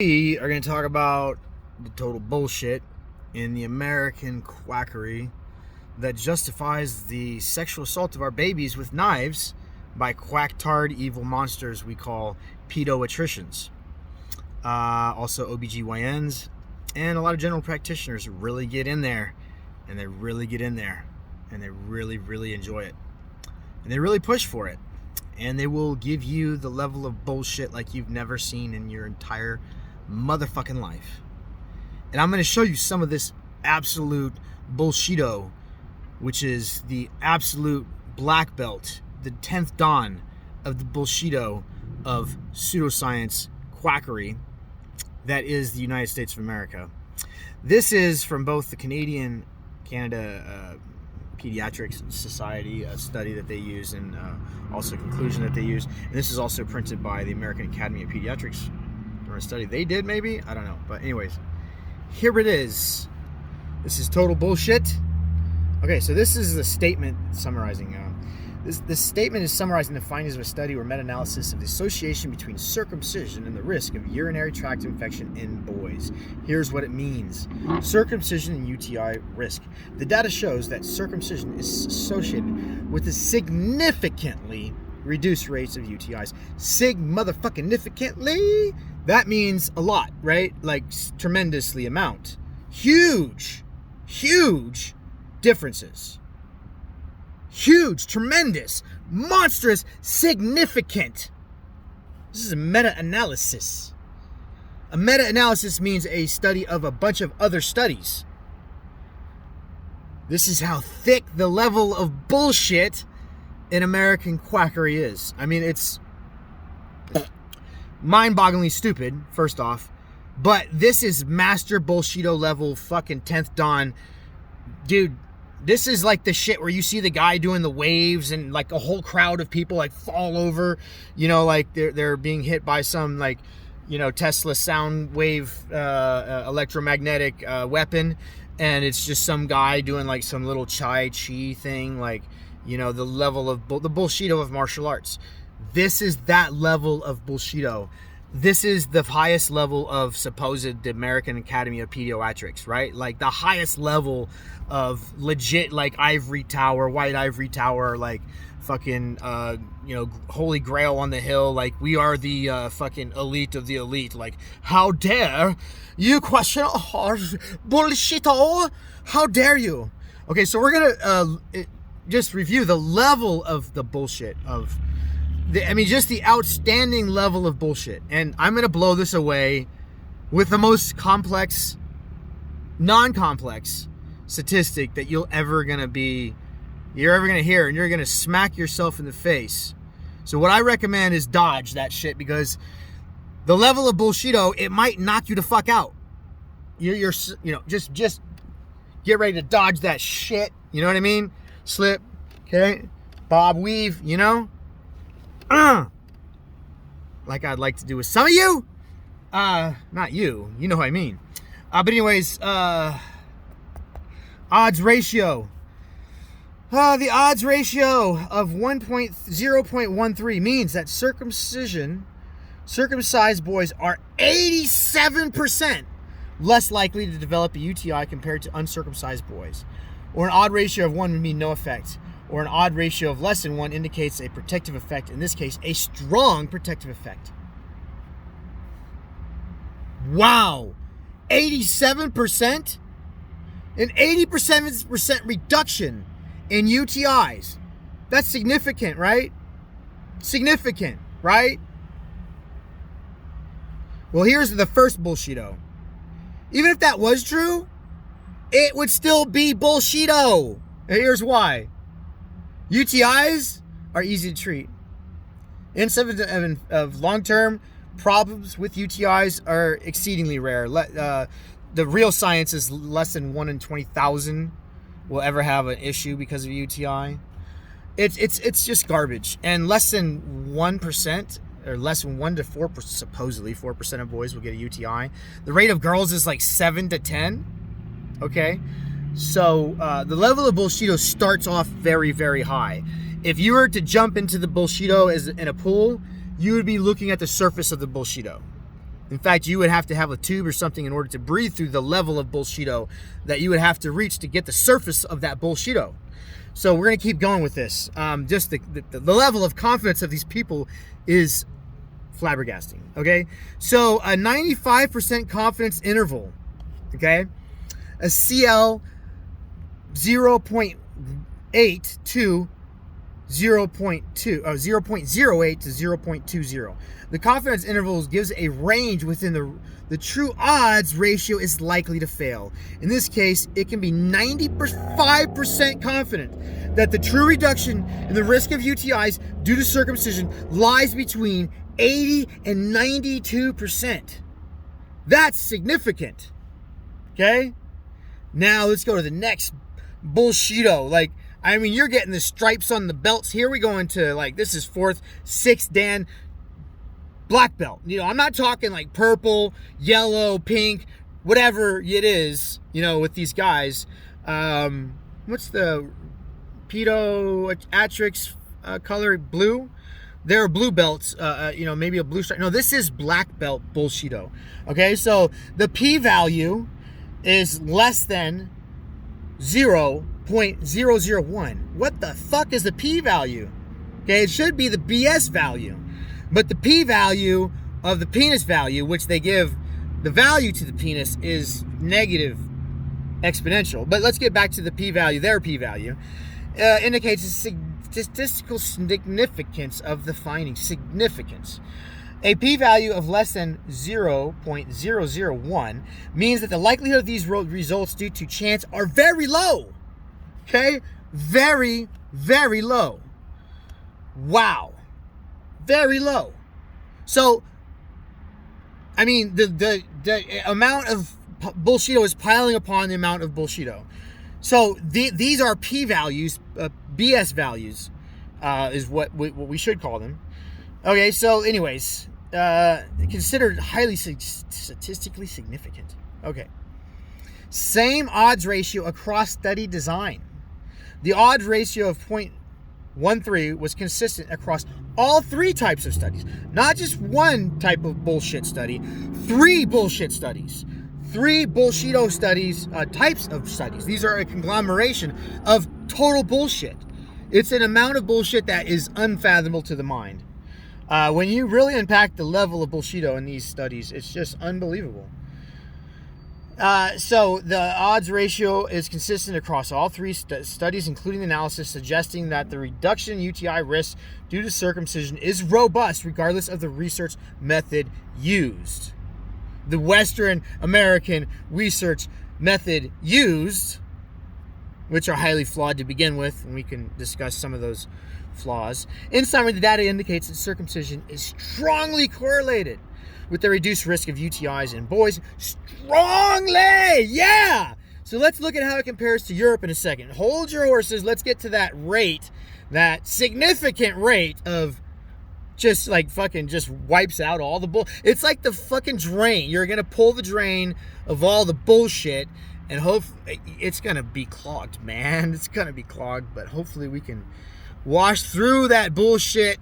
We are going to talk about the total bullshit in the American quackery that justifies the sexual assault of our babies with knives by quacktard evil monsters we call pediatricians. Also OBGYNs and a lot of general practitioners really get in there, and they really get in there, and they really enjoy it, and they really push for it, and they will give you the level of bullshit like you've never seen in your entire motherfucking life. And I'm going to show you some of this absolute Bullshido, which is the absolute black belt, the 10th dawn of the Bullshido of pseudoscience quackery that is the United States of America. This is from both the Canada Pediatrics Society, a study that they use, and also a conclusion that they use. And this is also printed by the American Academy of Pediatrics, or a study they did, maybe? I don't know. But anyways, here it is. This is total bullshit. Okay, so this is the statement summarizing. This statement is summarizing the findings of a study or meta-analysis of the association between circumcision and the risk of urinary tract infection in boys. Here's what it means. Circumcision and UTI risk. The data shows that circumcision is associated with a significantly reduced rates of UTIs. Sig-motherfucking-nificantly? That means a lot, right? Like tremendously amount. Huge differences. Huge, tremendous, monstrous, significant. This is a meta-analysis. A meta-analysis means a study of a bunch of other studies. This is how thick the level of bullshit in American quackery is. I mean, it's mind-bogglingly stupid, first off. But this is master Bullshido level fucking 10th dawn. Dude, this is like the shit where you see the guy doing the waves and like a whole crowd of people like fall over, you know, like they're being hit by some like, you know, Tesla sound wave electromagnetic weapon, and it's just some guy doing like some little chai chi thing, like, you know, the level of the Bullshido of martial arts. This is that level of Bullshido. This is the highest level of supposed the American Academy of Pediatrics, right? Like the highest level of legit, like ivory tower, white ivory tower, like fucking, you know, holy grail on the hill. Like we are the fucking elite of the elite. Like, how dare you question our Bullshito? How dare you? Okay, so we're gonna just review the level of the bullshit of just the outstanding level of bullshit. And I'm going to blow this away with the most complex, non-complex statistic that you're ever going to hear, and you're going to smack yourself in the face. So what I recommend is dodge that shit, because the level of Bullshido, it might knock you the fuck out. You're you know, just get ready to dodge that shit. You know what I mean? Slip, okay? Bob weave, you know? Like I'd like to do with some of you. Not you. You know what I mean. But anyways, odds ratio. The odds ratio of 0.13 means that circumcised boys are 87% less likely to develop a UTI compared to uncircumcised boys. Or an odd ratio of 1 would mean no effect. Or an odd ratio of less than 1 indicates a protective effect. In this case, a strong protective effect. Wow. 87%? An 80% reduction in UTIs. That's significant, right? Significant, right? Well, here's the first Bullshido. Even if that was true, it would still be Bullshido. And here's why. UTIs are easy to treat. Incidence of long-term problems with UTIs are exceedingly rare. The real science is less than 1 in 20,000 will ever have an issue because of UTI. It's just garbage. And less than 1%, or less than 1 to 4%, supposedly 4% of boys will get a UTI. The rate of girls is like 7 to 10. Okay? So the level of Bullshido starts off very, very high. If you were to jump into the Bullshido in a pool, you would be looking at the surface of the Bullshido. In fact, you would have to have a tube or something in order to breathe through the level of Bullshido that you would have to reach to get the surface of that Bullshido. So we're going to keep going with this. Just the level of confidence of these people is flabbergasting, okay? So a 95% confidence interval, okay? A CL 0.8 to 0.08 to 0.20. The confidence intervals gives a range within the true odds ratio is likely to fail. In this case, it can be 95% confident that the true reduction in the risk of UTIs due to circumcision lies between 80 and 92%. That's significant. Okay? Now let's go to the next Bullshido. Like, I mean, you're getting the stripes on the belts. Here we go into, like, this is 4th, 6th Dan black belt. You know, I'm not talking like purple, yellow, pink, whatever it is, you know, with these guys. What's the PedoDiddyActrics color? Blue? They're blue belts, you know, maybe a blue stripe. No, this is black belt Bullshido. Okay, so the p-value is less than 0.001. What the fuck is the p-value? Okay, it should be the BS value. But the p-value of the penis value, which they give the value to the penis, is negative exponential. But let's get back to the p-value. Their p-value indicates a statistical significance of the finding. Significance. A p-value of less than 0.001 means that the likelihood of these results due to chance are very low. Okay? Very, very low. Wow. Very low. So, I mean, the amount of Bullshido is piling upon the amount of Bullshido. So these are p-values, BS values, is what we should call them. Okay, so anyways, considered highly statistically significant. Okay. Same odds ratio across study design. The odds ratio of 0.13 was consistent across all 3 types of studies. Not just one type of bullshit study, 3 bullshit studies. 3 Bullshido studies, types of studies. These are a conglomeration of total bullshit. It's an amount of bullshit that is unfathomable to the mind. When you really unpack the level of Bullshido in these studies, it's just unbelievable. So the odds ratio is consistent across all 3 studies, including the analysis suggesting that the reduction in UTI risk due to circumcision is robust regardless of the research method used. The Western American research method used, which are highly flawed to begin with, and we can discuss some of those flaws. In summary, the data indicates that circumcision is strongly correlated with the reduced risk of UTIs in boys. Strongly! Yeah! So let's look at how it compares to Europe in a second. Hold your horses. Let's get to that rate, that significant rate of just like fucking just wipes out all the bull. It's like the fucking drain. You're going to pull the drain of all the bullshit and hope it's going to be clogged, man. It's going to be clogged, but hopefully we can wash through that bullshit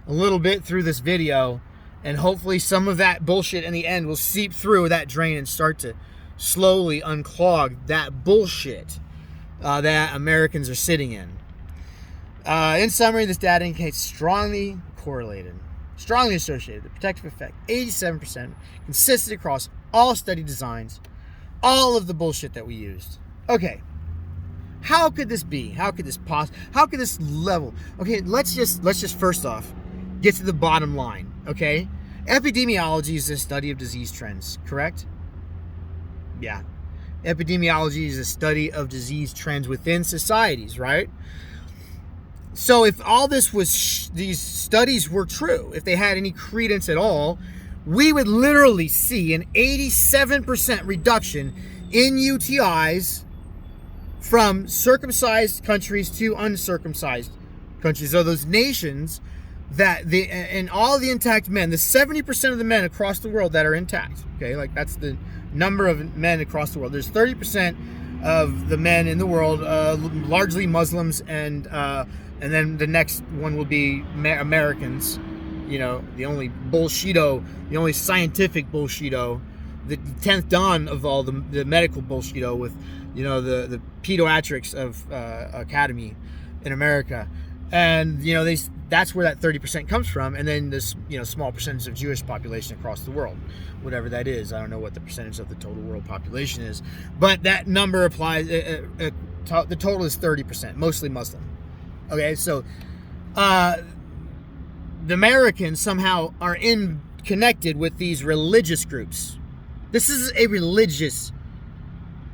a little bit through this video, and hopefully some of that bullshit in the end will seep through that drain and start to slowly unclog that bullshit that Americans are sitting in. In summary, this data indicates strongly correlated, strongly associated. The protective effect, 87%, consistent across all study designs, all of the bullshit that we used. Okay. How could this be? How could this how could this level? Okay, let's just first off get to the bottom line, okay? Epidemiology is a study of disease trends, correct? Yeah. Epidemiology is a study of disease trends within societies, right? So if all this was these studies were true, if they had any credence at all, we would literally see an 87% reduction in UTIs from circumcised countries to uncircumcised countries. So those nations that and all the intact men, the 70% of the men across the world that are intact, okay, like that's the number of men across the world. There's 30% of the men in the world, largely Muslims, and then the next one will be Americans, the only Bullshido, the only scientific Bullshido, the 10th dawn of all the medical Bullshido with, the PedoDiddyActrics of Academy in America. And, that's where that 30% comes from. And then this, small percentage of Jewish population across the world, whatever that is. I don't know what the percentage of the total world population is, but that number applies. The total is 30%, mostly Muslim. Okay, so the Americans somehow are connected with these religious groups. This is a religious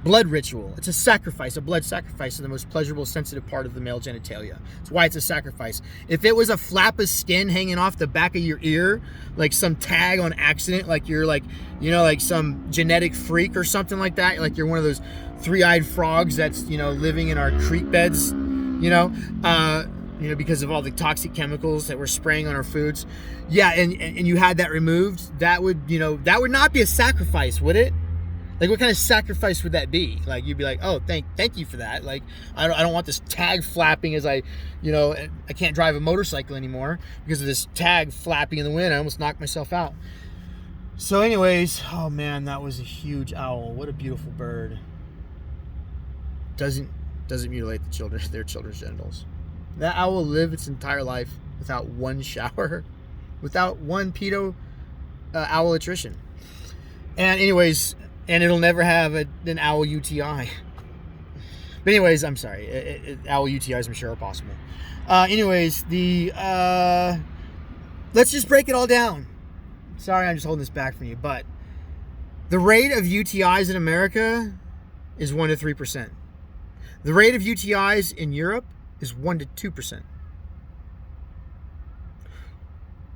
blood ritual. It's a sacrifice, a blood sacrifice of the most pleasurable, sensitive part of the male genitalia. That's why it's a sacrifice. If it was a flap of skin hanging off the back of your ear, like some tag on accident, like you're like some genetic freak or something like that, like you're one of those three-eyed frogs that's, living in our creek beds, because of all the toxic chemicals that we're spraying on our foods. Yeah, and you had that removed, that would not be a sacrifice, would it? Like, what kind of sacrifice would that be? Like, you'd be like, oh, thank you for that. Like, I don't want this tag flapping as I can't drive a motorcycle anymore because of this tag flapping in the wind. I almost knocked myself out. So anyways, oh man, that was a huge owl. What a beautiful bird. Doesn't mutilate their children's genitals. That owl will live its entire life without one shower, without one pedo owl attrition. And anyways, and it'll never have an owl UTI. But anyways, I'm sorry. Owl UTIs, I'm sure, are possible. Anyways, let's just break it all down. Sorry, I'm just holding this back from you. But the rate of UTIs in America is 1 to 3%. The rate of UTIs in Europe is 1 to 2%.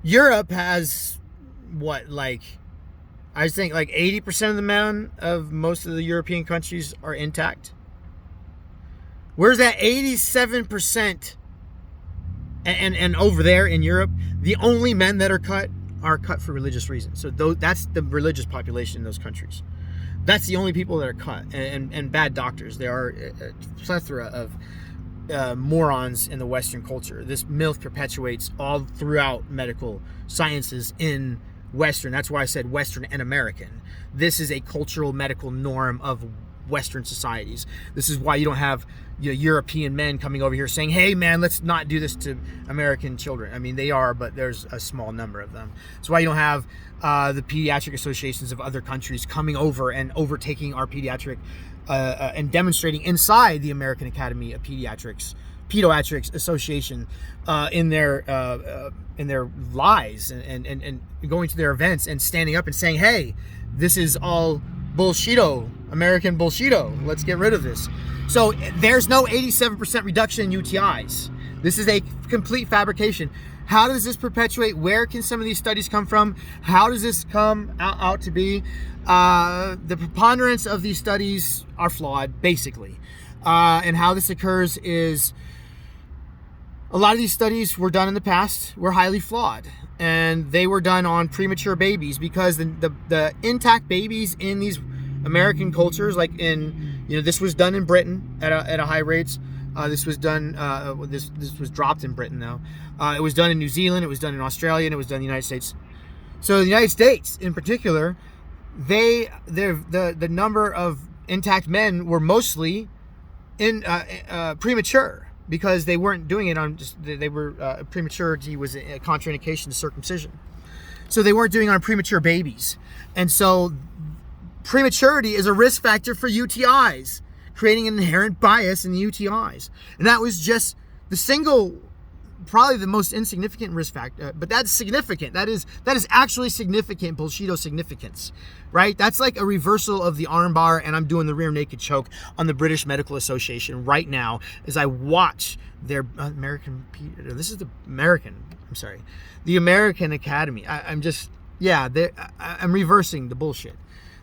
Europe has I think 80% of the men of most of the European countries are intact. Where's that 87%? And over there in Europe, the only men that are cut for religious reasons. So that's the religious population in those countries. That's the only people that are cut, and bad doctors. There are a plethora of morons in the Western culture. This myth perpetuates all throughout medical sciences in Western. That's why I said Western and American. This is a cultural medical norm of Western societies. This is why you don't have European men coming over here saying, hey man, let's not do this to American children. I mean, they are, but there's a small number of them. That's why you don't have the pediatric associations of other countries coming over and overtaking our pediatric and demonstrating inside the American Academy of PedoDiddyActrics Association in their lies and going to their events and standing up and saying, hey, this is all Bullshido, American Bullshido. Let's get rid of this. So there's no 87% reduction in UTIs. This is a complete fabrication. How does this perpetuate? Where can some of these studies come from? How does this come out to be? The preponderance of these studies are flawed, basically. And how this occurs is a lot of these studies were done in the past, were highly flawed. And they were done on premature babies because the intact babies in these American cultures, like this was done in Britain at a high rates. This was done. This was dropped in Britain though. It was done in New Zealand. It was done in Australia, and it was done in the United States. So the United States, in particular, the number of intact men were mostly premature because they weren't doing it on prematurity was a contraindication to circumcision. So they weren't doing it on premature babies, and so prematurity is a risk factor for UTIs, creating an inherent bias in the UTIs. And that was just probably the most insignificant risk factor, but that's significant. That is actually significant Bullshido significance, right? That's like a reversal of the armbar, and I'm doing the rear naked choke on the British Medical Association right now as I watch their the American Academy. I'm reversing the bullshit.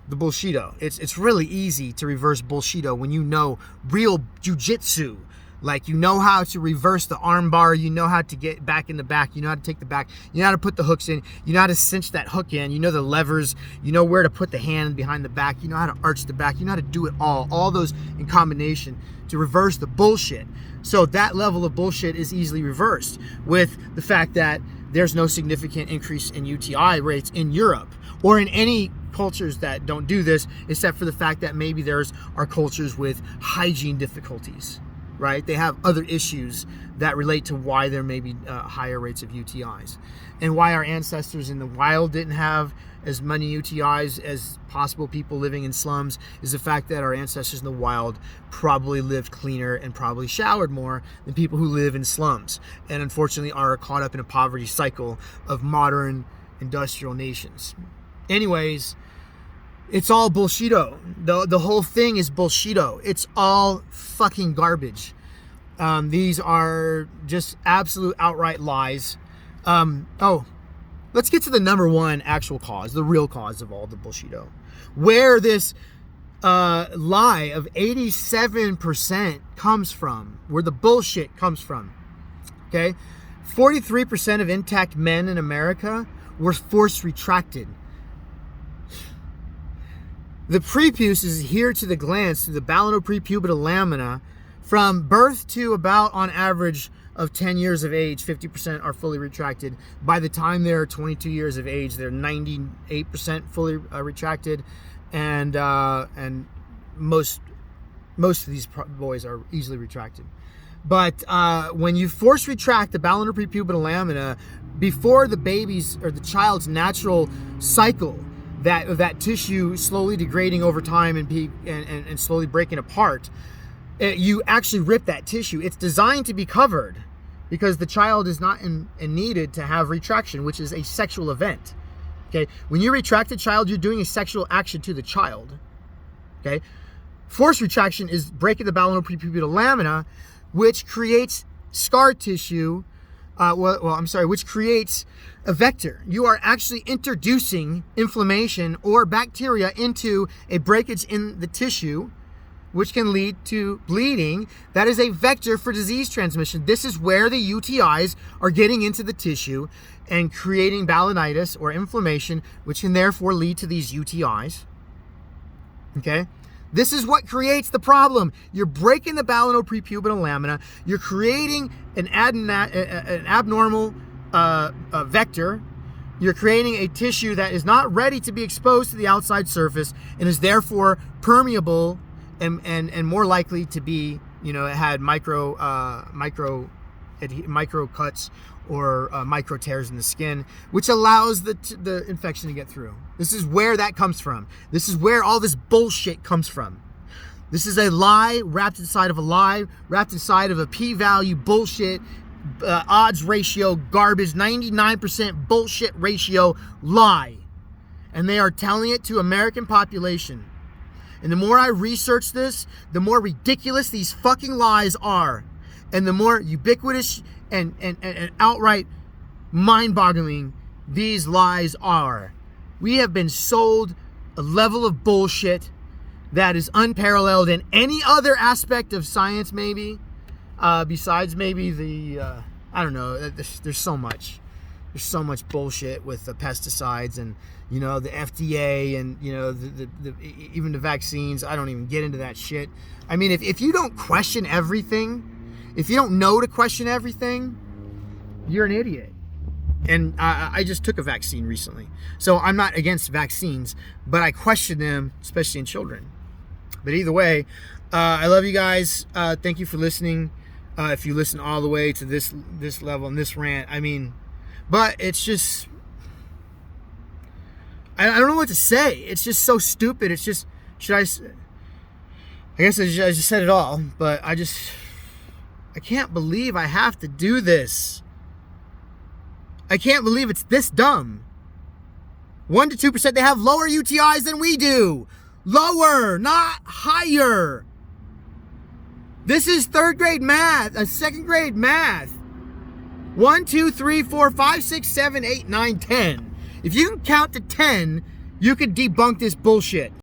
The Bullshido. It's really easy to reverse Bullshido when you know real jujitsu. Like, you know how to reverse the arm bar, you know how to get back in the back, you know how to take the back, you know how to put the hooks in, you know how to cinch that hook in, you know the levers, you know where to put the hand behind the back, you know how to arch the back, you know how to do it all those in combination to reverse the bullshit. So that level of bullshit is easily reversed with the fact that there's no significant increase in UTI rates in Europe or in any cultures that don't do this, except for the fact that maybe there's are cultures with hygiene difficulties, right? They have other issues that relate to why there may be higher rates of UTIs. And why our ancestors in the wild didn't have as many UTIs as possible people living in slums is the fact that our ancestors in the wild probably lived cleaner and probably showered more than people who live in slums, and unfortunately are caught up in a poverty cycle of modern industrial nations. Anyways, it's all bullshido. The whole thing is bullshido. It's all fucking garbage. These are just absolute outright lies. Let's get to the number one actual cause, the real cause of all the bullshido. Where this lie of 87% comes from, where the bullshit comes from. Okay? 43% of intact men in America were force retracted. The prepuce is adhered to the glands through the balanoprepubital lamina from birth to about, on average, of 10 years of age. 50% are fully retracted. By the time they're 22 years of age, they're 98% fully retracted, and most of these boys are easily retracted. But when you force retract the balanoprepubital lamina before the baby's or the child's natural cycle, that tissue slowly degrading over time and slowly breaking apart, you actually rip that tissue. It's designed to be covered because the child is not needed to have retraction, which is a sexual event. Okay, when you retract a child, you're doing a sexual action to the child. Okay, forced retraction is breaking the balanoprepubital lamina, which creates scar tissue. Which creates a vector. You are actually introducing inflammation or bacteria into a breakage in the tissue, which can lead to bleeding. That is a vector for disease transmission. This is where the UTIs are getting into the tissue and creating balanitis or inflammation, which can therefore lead to these UTIs. Okay? This is what creates the problem. You're breaking the balanoprepubital lamina. You're creating an abnormal vector. You're creating a tissue that is not ready to be exposed to the outside surface and is therefore permeable and more likely to be, it had micro cuts or micro tears in the skin, which allows the infection to get through. This is where that comes from. This is where all this bullshit comes from. This is a lie wrapped inside of a lie, wrapped inside of a p-value bullshit, odds ratio garbage, 99% bullshit ratio lie. And they are telling it to American population. And the more I research this, the more ridiculous these fucking lies are. And the more ubiquitous and outright mind-boggling these lies are. We have been sold a level of bullshit that is unparalleled in any other aspect of science, maybe, besides maybe the, I don't know, there's so much. There's so much bullshit with the pesticides and, the FDA and, even the vaccines. I don't even get into that shit. I mean, if you don't question everything, if you don't know to question everything, you're an idiot. And I just took a vaccine recently. So I'm not against vaccines, but I question them, especially in children. But either way, I love you guys. Thank you for listening. If you listen all the way to this level and this rant, I mean, but it's just, I don't know what to say. It's just so stupid. It's just, I guess I just said it all, but I can't believe I have to do this. I can't believe it's this dumb. 1% to 2%, they have lower UTIs than we do. Lower, not higher. This is third grade math, second grade math. 1, 2, 3, 4, 5, 6, 7, 8, 9, 10. If you can count to 10, you can debunk this bullshit.